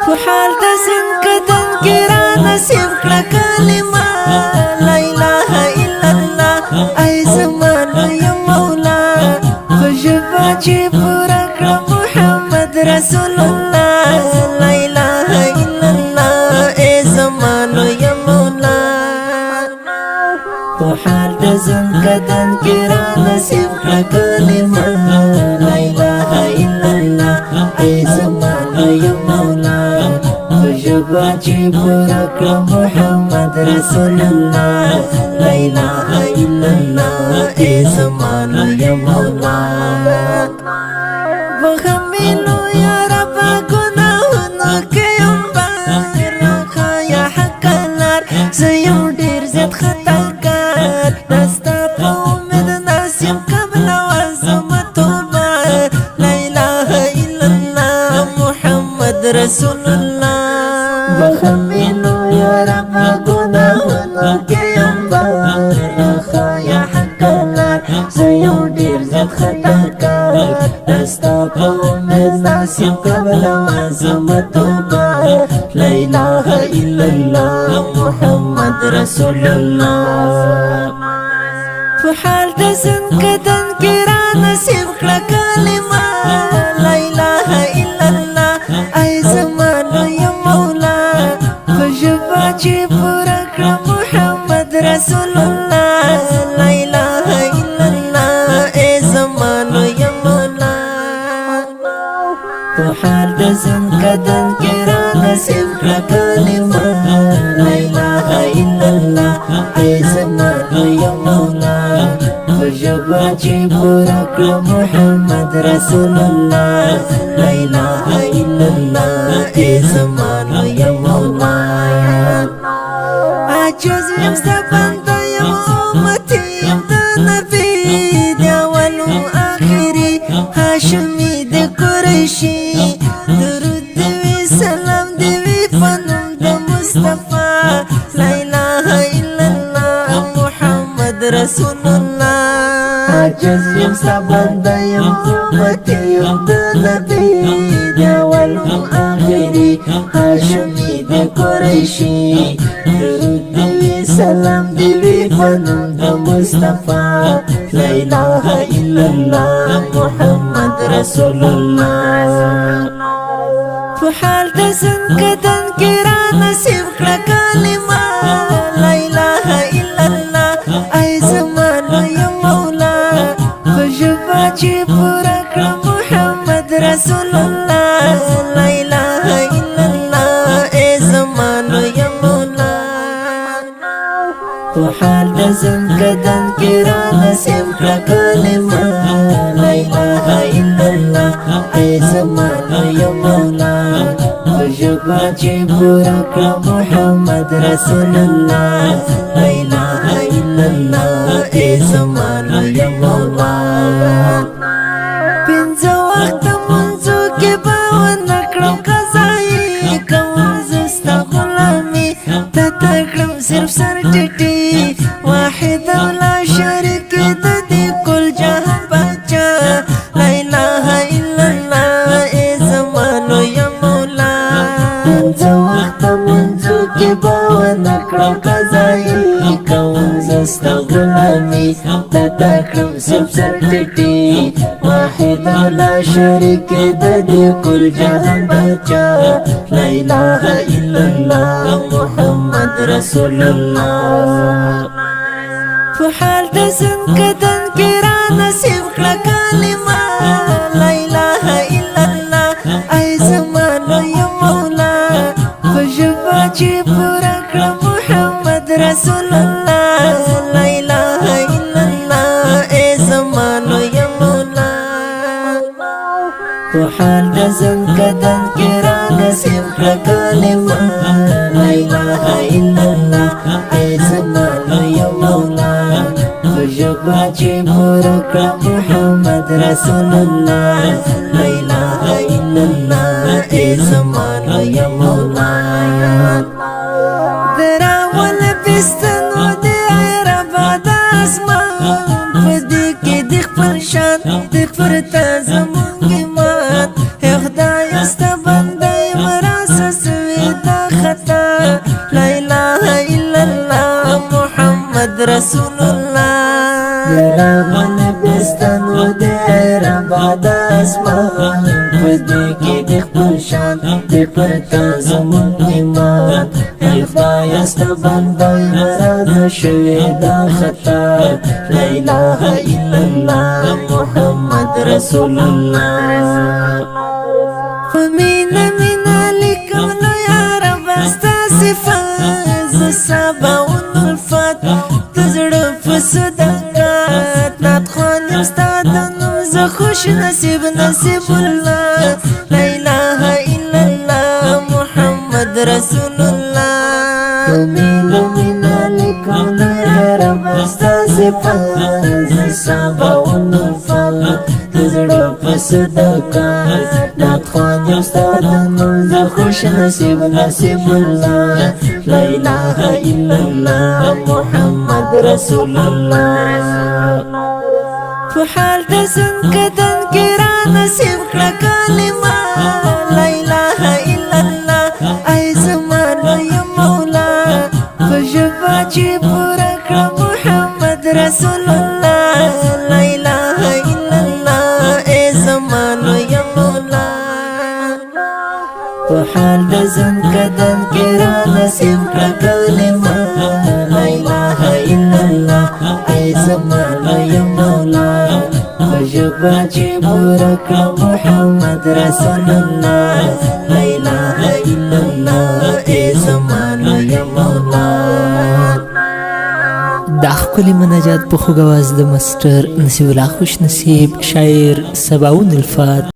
فحال دزن کدن کرا نصیب کړه کلمه لا اله الا الله ای زمانو یا مولا فجبا چې پورا کړه محمد رسول الله لا اله الا الله ای زمانو یا مولا فحال دزن کدن کرا نصیب کړه کلمه لا اله الا الله ای زمانو یا مولا جبا چې پورا کړه محمد رسول الله لا اله الا الله ای زمانو یا مولا بخمینو یا رب گناهونو کې یم بارخه یا حق لار زه یم ډېر زیات خطاکار دستا په امید ناس یم قبل وزم توبه لا اله الا الله محمد رسول الله بخمینو یا رب گناهونو کې یم بارخه یا حق لار زه یو ډېر زیات خطاکار دستا په امید ناس یم قبل وزم توبه لا اله الا الله محمد رسول الله فحال دزن کدن کې را نصیب کړه کلمه لا اله الا الله ای زمانو یا مولا فجبا چې پورا کړه محمد رسول الله لا اله الا الله ای زمانو یا مولا فحال دزن کدن کې را نصیب کړه کلمه لا اله الا الله ای زمانو یا مولا فجبا چې پورا کړه محمد رسول الله لا اله الا الله ای زمانو یا مولا عجز یم ستا بنده یم امتی یم د نبی د اولو آخري هاشمي د قریشي درود دې وي سلام دې وي په نوم د مصطفی لا اله الا الله محمد رسول الله عجز یم ستا بنده یم امتی یم د نبی د اولو آخري هاشمي د قریشي درود دې وي سلام دې وي په نوم د مصطفی لا اله الا الله محمد رسول الله فحال دزن کدن کې را نصیب کړه کلمه لا اله الا الله ای زمانو یا مولا فجبا چې پورا کړه محمد رسول الله لا اله الا الله ای زمانو یا مولا فحال دزن کدن کې را نصیب کړه کلمه لا اله الا الله ای زمانو یا مولا فجبا چې پورا کړه محمد رسول الله لا اله الا الله ای زمانو یا مولا پنځه وخت منځو کې به ونکړم قضایي کوم زه ستا غلامي ته کړم صرف سر ټیټي واحد او لا شریک د دې کل جهان باچا لا اله الا الله ای زمانو یا مولا پنځه وخت منځو کې به ونکړم قضایي کوم زه ستا غلامي ته کړم صرف سر ټیټي واحد او لا شریک د دې کل جهان باچا لا اله الا الله محمد رسول الله فحال دزن کدن کې را نصیب کړه کلمه لا اله الا الله ای زمانو یا مولا فجبا چې پورا کړه محمد رسول الله لا اله الا الله ای زمانو یا مولا فحال دزن کدن کې را نصیب کړه کلمه لا اله الا الله ای زمانو یا مولا فجبا چې پورا کړه محمد رسول الله لا اله الا الله ای زمانو یا مولا دراول بستنو دې عرب د اسمان په دې کې د خپل شان د خپل ته زمونږ ایمان خدای است بندای مراسه سوی دا خطا لا اله الا الله محمد رسول الله یرا من بستن و دیر بعد اسمان پدی کی دی خپل شان دی پرتا زمون ایمان ای خدای است بندای مراسه شوی دا خطا لا اله الا الله محمد رسول الله فمينا لكم لا يا رب استاسفا صبا ونلفت تزرع في صدقات نتخوان يستعدن زخوش نسيب الله لا اله الا الله محمد رسول الله فمينا لكم لا يا رب استاسفا صبا ونلفت تزرع في صدقات نتخوان يستعدن زخوش نسيب الله لا اله الا الله محمد رسول الله فحال تسن كدن كرا نسيب كلمة لا اله الا الله اي زمان يا مولا فجباجي برك محمد رسول الله لا اله الا الله اي زمان يا مولا فحال دزن كدن كرا نسيب كلمة لا اله الا الله اي زمان يا مولا فجباجي برك محمد رسول الله لا اله الا الله اي زمان يا مولا دا ښکلي مناجات په خوږ اواز د مستر نصیب الله خوش نصیب شاعر سباون الفات